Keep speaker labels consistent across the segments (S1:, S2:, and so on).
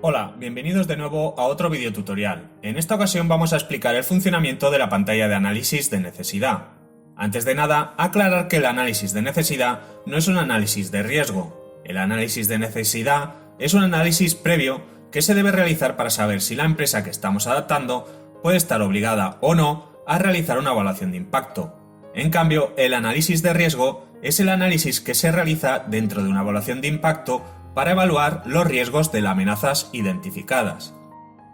S1: Hola, bienvenidos de nuevo a otro video tutorial. En esta ocasión vamos a explicar el funcionamiento de la pantalla de análisis de necesidad. Antes de nada, aclarar que el análisis de necesidad no es un análisis de riesgo. El análisis de necesidad es un análisis previo que se debe realizar para saber si la empresa que estamos adaptando puede estar obligada o no a realizar una evaluación de impacto. En cambio, el análisis de riesgo es el análisis que se realiza dentro de una evaluación de impacto para evaluar los riesgos de las amenazas identificadas.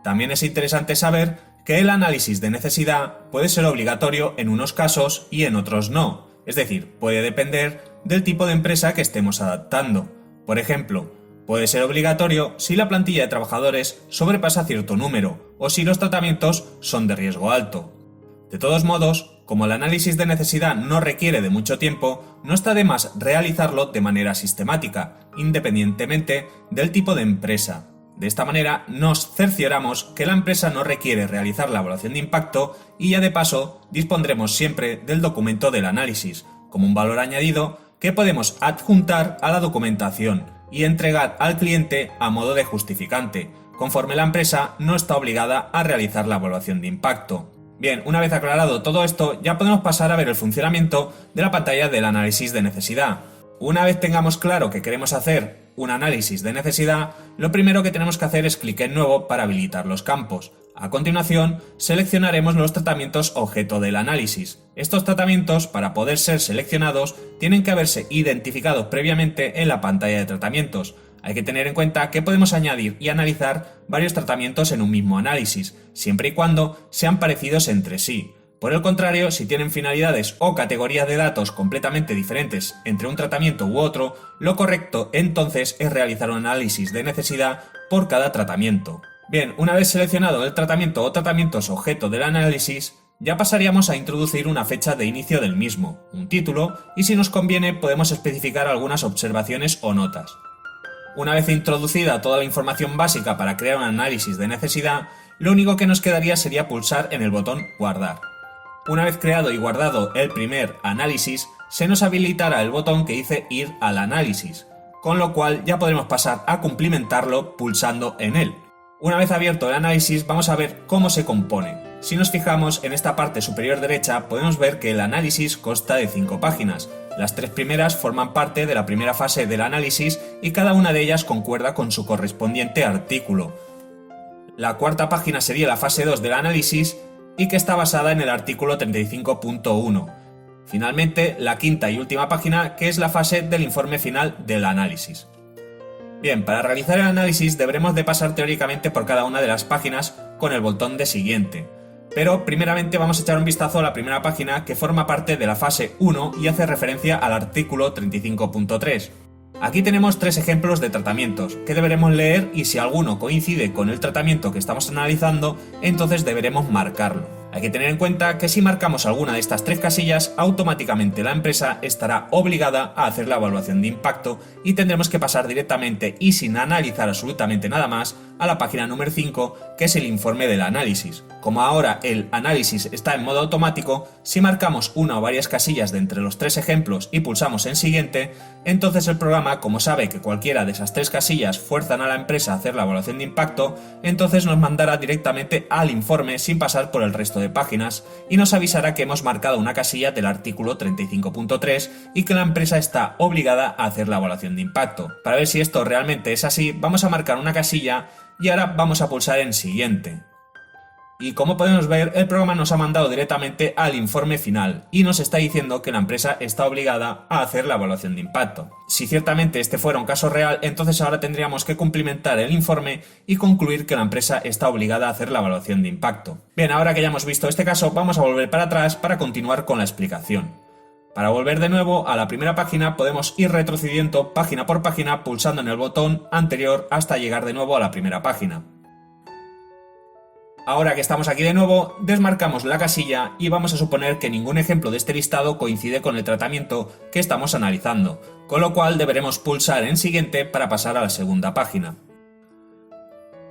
S1: También es interesante saber que el análisis de necesidad puede ser obligatorio en unos casos y en otros no, es decir, puede depender del tipo de empresa que estemos adaptando. Por ejemplo, puede ser obligatorio si la plantilla de trabajadores sobrepasa cierto número o si los tratamientos son de riesgo alto. De todos modos, como el análisis de necesidad no requiere de mucho tiempo, no está de más realizarlo de manera sistemática, independientemente del tipo de empresa. De esta manera nos cercioramos que la empresa no requiere realizar la evaluación de impacto y ya de paso dispondremos siempre del documento del análisis, como un valor añadido que podemos adjuntar a la documentación y entregar al cliente a modo de justificante, conforme la empresa no está obligada a realizar la evaluación de impacto. Bien, una vez aclarado todo esto, ya podemos pasar a ver el funcionamiento de la pantalla del análisis de necesidad. Una vez tengamos claro que queremos hacer un análisis de necesidad, lo primero que tenemos que hacer es clic en Nuevo para habilitar los campos. A continuación, seleccionaremos los tratamientos objeto del análisis. Estos tratamientos, para poder ser seleccionados, tienen que haberse identificado previamente en la pantalla de tratamientos. Hay que tener en cuenta que podemos añadir y analizar varios tratamientos en un mismo análisis, siempre y cuando sean parecidos entre sí. Por el contrario, si tienen finalidades o categorías de datos completamente diferentes entre un tratamiento u otro, lo correcto entonces es realizar un análisis de necesidad por cada tratamiento. Bien, una vez seleccionado el tratamiento o tratamientos objeto del análisis, ya pasaríamos a introducir una fecha de inicio del mismo, un título, y si nos conviene podemos especificar algunas observaciones o notas. Una vez introducida toda la información básica para crear un análisis de necesidad, lo único que nos quedaría sería pulsar en el botón Guardar. Una vez creado y guardado el primer análisis, se nos habilitará el botón que dice Ir al análisis, con lo cual ya podremos pasar a cumplimentarlo pulsando en él. Una vez abierto el análisis, vamos a ver cómo se compone. Si nos fijamos en esta parte superior derecha, podemos ver que el análisis consta de 5 páginas. Las 3 primeras forman parte de la primera fase del análisis y cada una de ellas concuerda con su correspondiente artículo. La cuarta página sería la fase 2 del análisis y que está basada en el artículo 35.1. Finalmente, la quinta y última página, que es la fase del informe final del análisis. Bien, para realizar el análisis deberemos de pasar teóricamente por cada una de las páginas con el botón de siguiente. Pero primeramente vamos a echar un vistazo a la primera página que forma parte de la fase 1 y hace referencia al artículo 35.3. Aquí tenemos 3 ejemplos de tratamientos que deberemos leer y si alguno coincide con el tratamiento que estamos analizando, entonces deberemos marcarlo. Hay que tener en cuenta que si marcamos alguna de estas 3 casillas, automáticamente la empresa estará obligada a hacer la evaluación de impacto y tendremos que pasar directamente y sin analizar absolutamente nada más a la página número 5, que es el informe del análisis. Como ahora el análisis está en modo automático, si marcamos una o varias casillas de entre los 3 ejemplos y pulsamos en siguiente, entonces el programa, como sabe que cualquiera de esas 3 casillas fuerzan a la empresa a hacer la evaluación de impacto, entonces nos mandará directamente al informe sin pasar por el resto de páginas y nos avisará que hemos marcado una casilla del artículo 35.3 y que la empresa está obligada a hacer la evaluación de impacto. Para ver si esto realmente es así, vamos a marcar una casilla y ahora vamos a pulsar en siguiente. Y como podemos ver, el programa nos ha mandado directamente al informe final y nos está diciendo que la empresa está obligada a hacer la evaluación de impacto. Si ciertamente este fuera un caso real, entonces ahora tendríamos que cumplimentar el informe y concluir que la empresa está obligada a hacer la evaluación de impacto. Bien, ahora que ya hemos visto este caso, vamos a volver para atrás para continuar con la explicación. Para volver de nuevo a la primera página podemos ir retrocediendo página por página pulsando en el botón anterior hasta llegar de nuevo a la primera página. Ahora que estamos aquí de nuevo, desmarcamos la casilla y vamos a suponer que ningún ejemplo de este listado coincide con el tratamiento que estamos analizando, con lo cual deberemos pulsar en siguiente para pasar a la segunda página.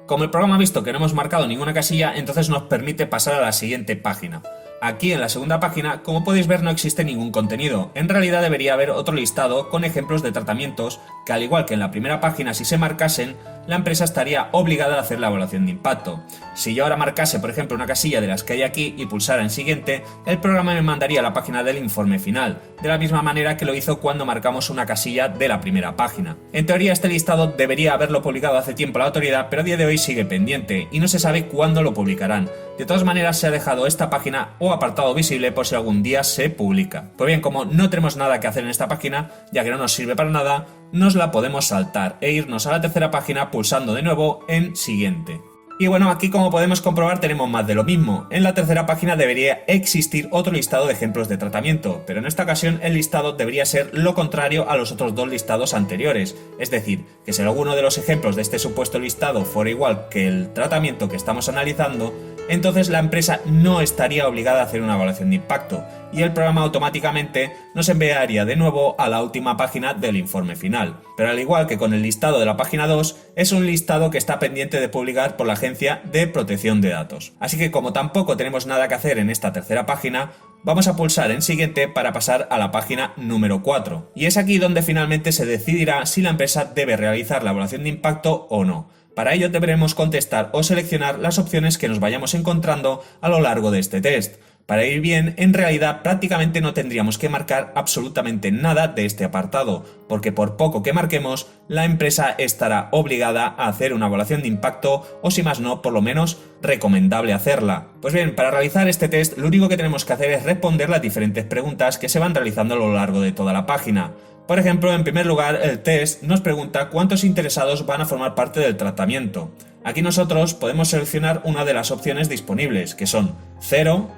S1: Como el programa ha visto que no hemos marcado ninguna casilla, entonces nos permite pasar a la siguiente página. Aquí en la segunda página, como podéis ver, no existe ningún contenido. En realidad debería haber otro listado con ejemplos de tratamientos que, al igual que en la primera página si se marcasen, la empresa estaría obligada a hacer la evaluación de impacto. Si yo ahora marcase, por ejemplo, una casilla de las que hay aquí y pulsara en siguiente, el programa me mandaría a la página del informe final, de la misma manera que lo hizo cuando marcamos una casilla de la primera página. En teoría, este listado debería haberlo publicado hace tiempo la autoridad, pero a día de hoy sigue pendiente y no se sabe cuándo lo publicarán. De todas maneras, se ha dejado esta página o apartado visible por si algún día se publica. Pues bien, como no tenemos nada que hacer en esta página, ya que no nos sirve para nada, nos la podemos saltar e irnos a la tercera página pulsando de nuevo en siguiente. Y bueno, aquí como podemos comprobar tenemos más de lo mismo. En la tercera página debería existir otro listado de ejemplos de tratamiento, pero en esta ocasión el listado debería ser lo contrario a los otros dos listados anteriores. Es decir, que si alguno de los ejemplos de este supuesto listado fuera igual que el tratamiento que estamos analizando, entonces la empresa no estaría obligada a hacer una evaluación de impacto y el programa automáticamente nos enviaría de nuevo a la última página del informe final. Pero al igual que con el listado de la página 2, es un listado que está pendiente de publicar por la Agencia de Protección de Datos. Así que como tampoco tenemos nada que hacer en esta tercera página, vamos a pulsar en siguiente para pasar a la página número 4. Y es aquí donde finalmente se decidirá si la empresa debe realizar la evaluación de impacto o no. Para ello deberemos contestar o seleccionar las opciones que nos vayamos encontrando a lo largo de este test. Para ir bien, en realidad prácticamente no tendríamos que marcar absolutamente nada de este apartado, porque por poco que marquemos, la empresa estará obligada a hacer una evaluación de impacto o si más no, por lo menos recomendable hacerla. Pues bien, para realizar este test lo único que tenemos que hacer es responder las diferentes preguntas que se van realizando a lo largo de toda la página. Por ejemplo, en primer lugar, el test nos pregunta cuántos interesados van a formar parte del tratamiento. Aquí nosotros podemos seleccionar una de las opciones disponibles, que son 0,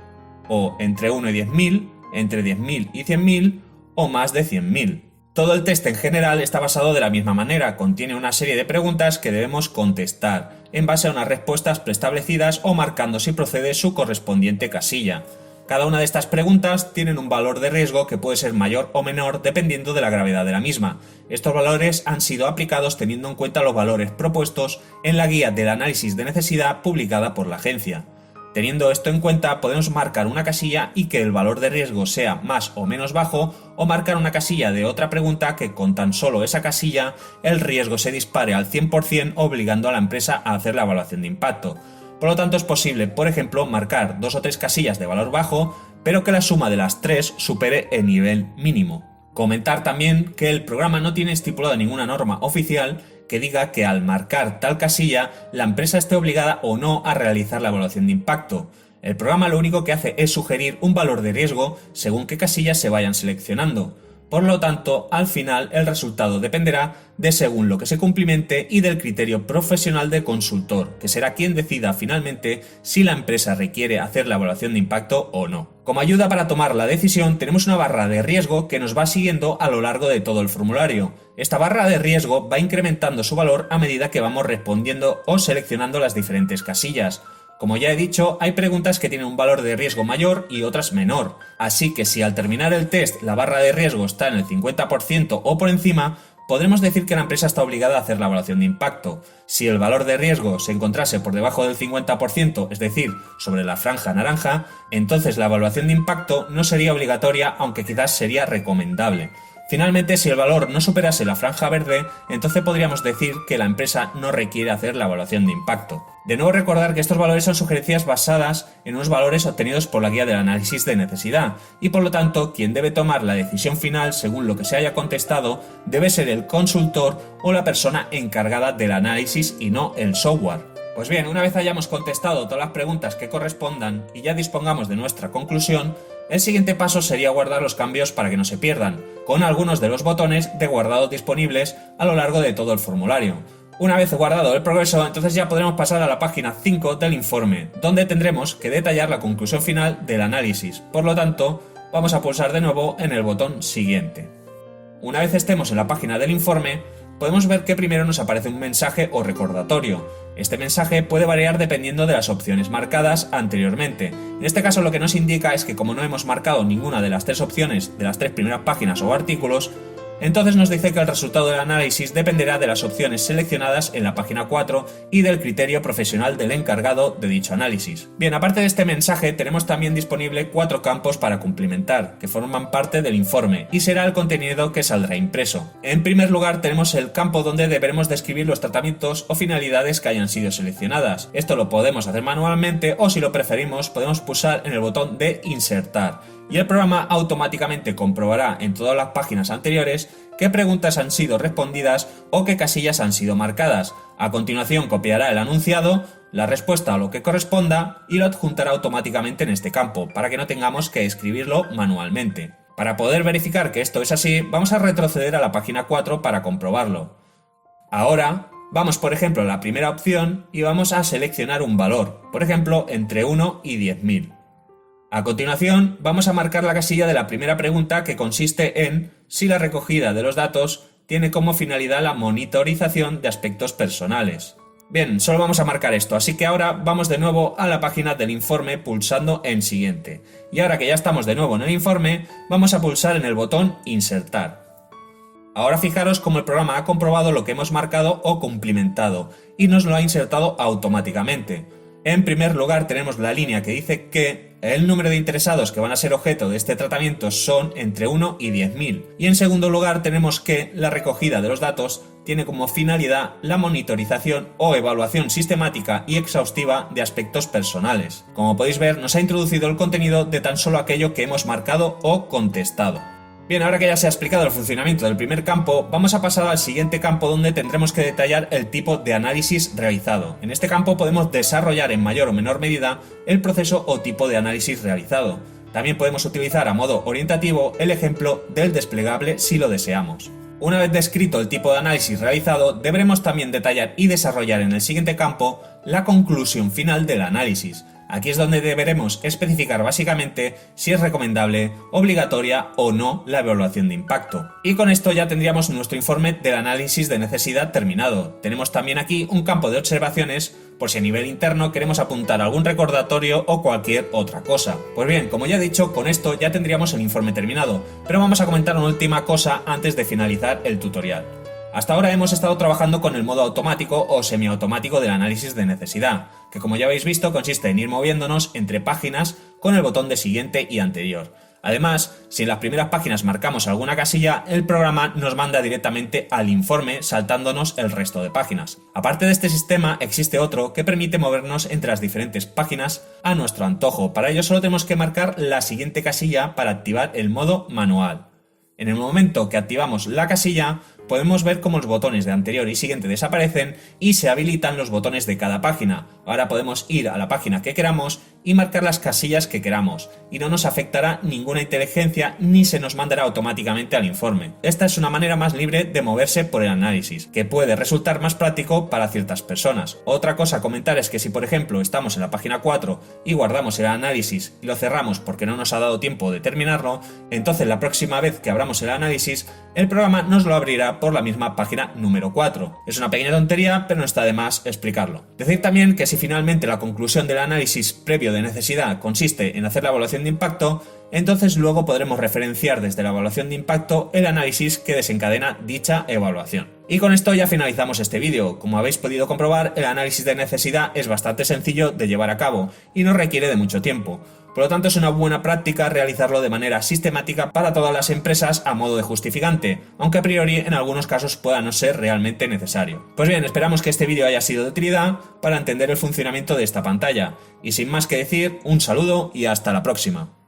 S1: o entre 1 y 10.000, entre 10.000 y 100.000, o más de 100.000. Todo el test en general está basado de la misma manera, contiene una serie de preguntas que debemos contestar, en base a unas respuestas preestablecidas o marcando si procede su correspondiente casilla. Cada una de estas preguntas tienen un valor de riesgo que puede ser mayor o menor dependiendo de la gravedad de la misma. Estos valores han sido aplicados teniendo en cuenta los valores propuestos en la guía del análisis de necesidad publicada por la agencia. Teniendo esto en cuenta, podemos marcar una casilla y que el valor de riesgo sea más o menos bajo, o marcar una casilla de otra pregunta que con tan solo esa casilla el riesgo se dispare al 100%, obligando a la empresa a hacer la evaluación de impacto. Por lo tanto, es posible, por ejemplo, marcar 2 o 3 casillas de valor bajo, pero que la suma de las 3 supere el nivel mínimo. Comentar también que el programa no tiene estipulada ninguna norma oficial que diga que al marcar tal casilla, la empresa esté obligada o no a realizar la evaluación de impacto. El programa lo único que hace es sugerir un valor de riesgo según qué casillas se vayan seleccionando. Por lo tanto, al final el resultado dependerá de según lo que se cumplimente y del criterio profesional del consultor, que será quien decida finalmente si la empresa requiere hacer la evaluación de impacto o no. Como ayuda para tomar la decisión, tenemos una barra de riesgo que nos va siguiendo a lo largo de todo el formulario. Esta barra de riesgo va incrementando su valor a medida que vamos respondiendo o seleccionando las diferentes casillas. Como ya he dicho, hay preguntas que tienen un valor de riesgo mayor y otras menor, así que si al terminar el test la barra de riesgo está en el 50% o por encima, podremos decir que la empresa está obligada a hacer la evaluación de impacto. Si el valor de riesgo se encontrase por debajo del 50%, es decir, sobre la franja naranja, entonces la evaluación de impacto no sería obligatoria, aunque quizás sería recomendable. Finalmente, si el valor no superase la franja verde, entonces podríamos decir que la empresa no requiere hacer la evaluación de impacto. De nuevo recordar que estos valores son sugerencias basadas en unos valores obtenidos por la guía del análisis de necesidad, y por lo tanto, quien debe tomar la decisión final según lo que se haya contestado debe ser el consultor o la persona encargada del análisis y no el software. Pues bien, una vez hayamos contestado todas las preguntas que correspondan y ya dispongamos de nuestra conclusión, el siguiente paso sería guardar los cambios para que no se pierdan, con algunos de los botones de guardado disponibles a lo largo de todo el formulario. Una vez guardado el progreso, entonces ya podremos pasar a la página 5 del informe, donde tendremos que detallar la conclusión final del análisis. Por lo tanto, vamos a pulsar de nuevo en el botón siguiente. Una vez estemos en la página del informe, podemos ver que primero nos aparece un mensaje o recordatorio. Este mensaje puede variar dependiendo de las opciones marcadas anteriormente. En este caso lo que nos indica es que como no hemos marcado ninguna de las 3 opciones de las 3 primeras páginas o artículos, entonces nos dice que el resultado del análisis dependerá de las opciones seleccionadas en la página 4 y del criterio profesional del encargado de dicho análisis. Bien, aparte de este mensaje, tenemos también disponible 4 campos para cumplimentar, que forman parte del informe, y será el contenido que saldrá impreso. En primer lugar, tenemos el campo donde deberemos describir los tratamientos o finalidades que hayan sido seleccionadas. Esto lo podemos hacer manualmente o, si lo preferimos, podemos pulsar en el botón de insertar, y el programa automáticamente comprobará en todas las páginas anteriores qué preguntas han sido respondidas o qué casillas han sido marcadas. A continuación copiará el anunciado, la respuesta a lo que corresponda y lo adjuntará automáticamente en este campo, para que no tengamos que escribirlo manualmente. Para poder verificar que esto es así, vamos a retroceder a la página 4 para comprobarlo. Ahora, vamos por ejemplo a la primera opción y vamos a seleccionar un valor, por ejemplo entre 1 y 10.000. A continuación, vamos a marcar la casilla de la primera pregunta, que consiste en si la recogida de los datos tiene como finalidad la monitorización de aspectos personales. Bien, solo vamos a marcar esto, así que ahora vamos de nuevo a la página del informe pulsando en siguiente. Y ahora que ya estamos de nuevo en el informe, vamos a pulsar en el botón insertar. Ahora fijaros cómo el programa ha comprobado lo que hemos marcado o cumplimentado y nos lo ha insertado automáticamente. En primer lugar tenemos la línea que dice que el número de interesados que van a ser objeto de este tratamiento son entre 1 y 10.000. Y en segundo lugar tenemos que la recogida de los datos tiene como finalidad la monitorización o evaluación sistemática y exhaustiva de aspectos personales. Como podéis ver, nos ha introducido el contenido de tan solo aquello que hemos marcado o contestado. Bien, ahora que ya se ha explicado el funcionamiento del primer campo, vamos a pasar al siguiente campo, donde tendremos que detallar el tipo de análisis realizado. En este campo podemos desarrollar en mayor o menor medida el proceso o tipo de análisis realizado. También podemos utilizar a modo orientativo el ejemplo del desplegable si lo deseamos. Una vez descrito el tipo de análisis realizado, deberemos también detallar y desarrollar en el siguiente campo la conclusión final del análisis. Aquí es donde deberemos especificar básicamente si es recomendable, obligatoria o no la evaluación de impacto. Y con esto ya tendríamos nuestro informe del análisis de necesidad terminado. Tenemos también aquí un campo de observaciones por si a nivel interno queremos apuntar algún recordatorio o cualquier otra cosa. Pues bien, como ya he dicho, con esto ya tendríamos el informe terminado, pero vamos a comentar una última cosa antes de finalizar el tutorial. Hasta ahora hemos estado trabajando con el modo automático o semiautomático del análisis de necesidad, que como ya habéis visto consiste en ir moviéndonos entre páginas con el botón de siguiente y anterior. Además, si en las primeras páginas marcamos alguna casilla, el programa nos manda directamente al informe saltándonos el resto de páginas. Aparte de este sistema, existe otro que permite movernos entre las diferentes páginas a nuestro antojo. Para ello solo tenemos que marcar la siguiente casilla para activar el modo manual. En el momento que activamos la casilla, podemos ver cómo los botones de anterior y siguiente desaparecen y se habilitan los botones de cada página. Ahora podemos ir a la página que queramos y marcar las casillas que queramos, y no nos afectará ninguna inteligencia ni se nos mandará automáticamente al informe. Esta es una manera más libre de moverse por el análisis, que puede resultar más práctico para ciertas personas. Otra cosa a comentar es que si por ejemplo estamos en la página 4 y guardamos el análisis y lo cerramos porque no nos ha dado tiempo de terminarlo, entonces la próxima vez que abramos el análisis, el programa nos lo abrirá por la misma página número 4. Es una pequeña tontería, pero no está de más explicarlo. Decir también que si finalmente la conclusión del análisis previo de necesidad consiste en hacer la evaluación de impacto, entonces luego podremos referenciar desde la evaluación de impacto el análisis que desencadena dicha evaluación. Y con esto ya finalizamos este vídeo. Como habéis podido comprobar, el análisis de necesidad es bastante sencillo de llevar a cabo y no requiere de mucho tiempo. Por lo tanto, es una buena práctica realizarlo de manera sistemática para todas las empresas a modo de justificante, aunque a priori en algunos casos pueda no ser realmente necesario. Pues bien, esperamos que este vídeo haya sido de utilidad para entender el funcionamiento de esta pantalla. Y sin más que decir, un saludo y hasta la próxima.